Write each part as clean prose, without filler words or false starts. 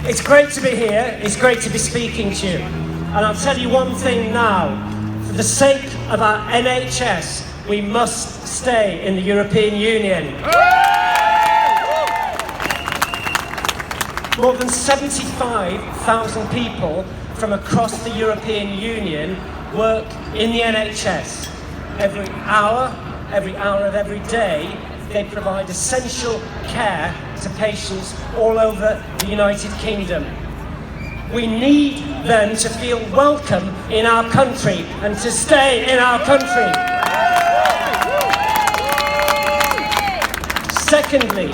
It's great to be here, it's great to be speaking to you. And I'll tell you one thing now, for the sake of our NHS, we must stay in the European Union. More than 75,000 people from across the European Union work in the NHS. Every hour of every day, they provide essential care to patients all over the United Kingdom. We need them to feel welcome in our country and to stay in our country. Secondly,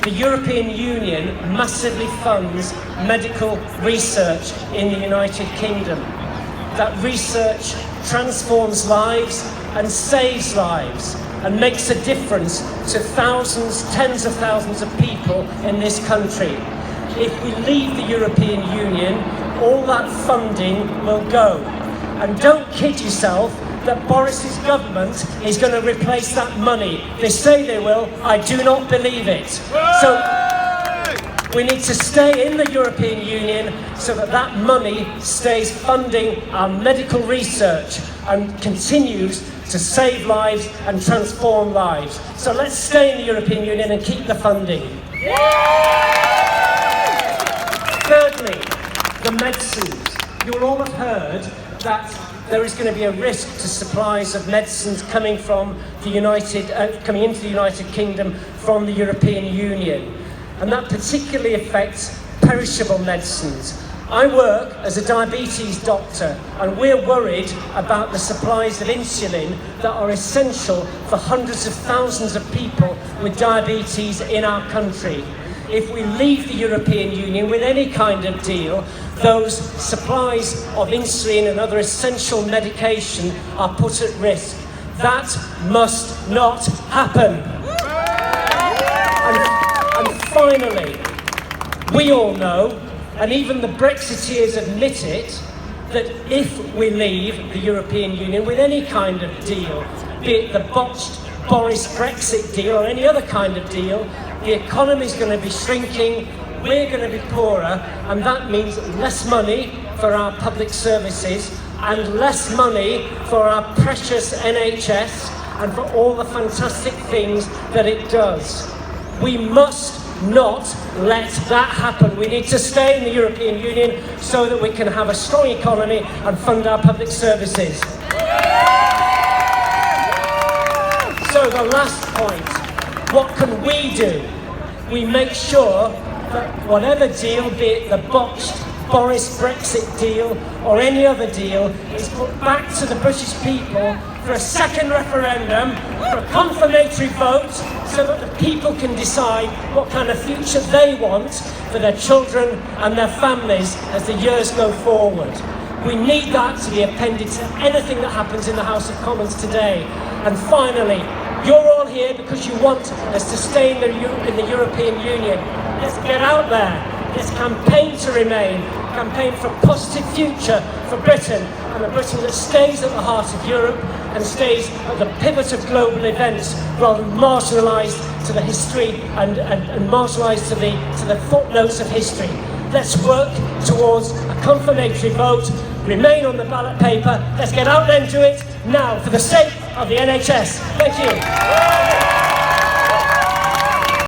the European Union massively funds medical research in the United Kingdom. That research transforms lives and saves lives and makes a difference to thousands, tens of thousands of people in this country. If we leave the European Union, all that funding will go. And don't kid yourself that Boris's government is going to replace that money. They say they will, I do not believe it. So we need to stay in the European Union so that that money stays funding our medical research and continues to save lives and transform lives. So let's stay in the European Union and keep the funding. Thirdly, the medicines. You'll all have heard that there is going to be a risk to supplies of medicines coming into the United Kingdom from the European Union. And that particularly affects perishable medicines. I work as a diabetes doctor, and we're worried about the supplies of insulin that are essential for hundreds of thousands of people with diabetes in our country. If we leave the European Union with any kind of deal, those supplies of insulin and other essential medication are put at risk. That must not happen. And finally, we all know, and even the Brexiteers admit it, that if we leave the European Union with any kind of deal, be it the botched Boris Brexit deal or any other kind of deal, the economy is going to be shrinking, we're going to be poorer, and that means less money for our public services and less money for our precious NHS and for all the fantastic things that it does. We must not let that happen. We need to stay in the European Union so that we can have a strong economy and fund our public services. So the last point, what can we do? We make sure that whatever deal, be it the botched Boris Brexit deal or any other deal, is put back to the British people for a second referendum, for a confirmatory vote, so that the people can decide what kind of future they want for their children and their families as the years go forward. We need that to be appended to anything that happens in the House of Commons today. And finally, you're all here because you want us to stay in the European Union. Let's get out there. Let's campaign to remain. Campaign for a positive future for Britain, and a Britain that stays at the heart of Europe and stays at the pivot of global events rather than marginalised to the history and marginalised to the footnotes of history. Let's work towards a confirmatory vote, remain on the ballot paper. Let's get out there and do it now for the sake of the NHS. Thank you.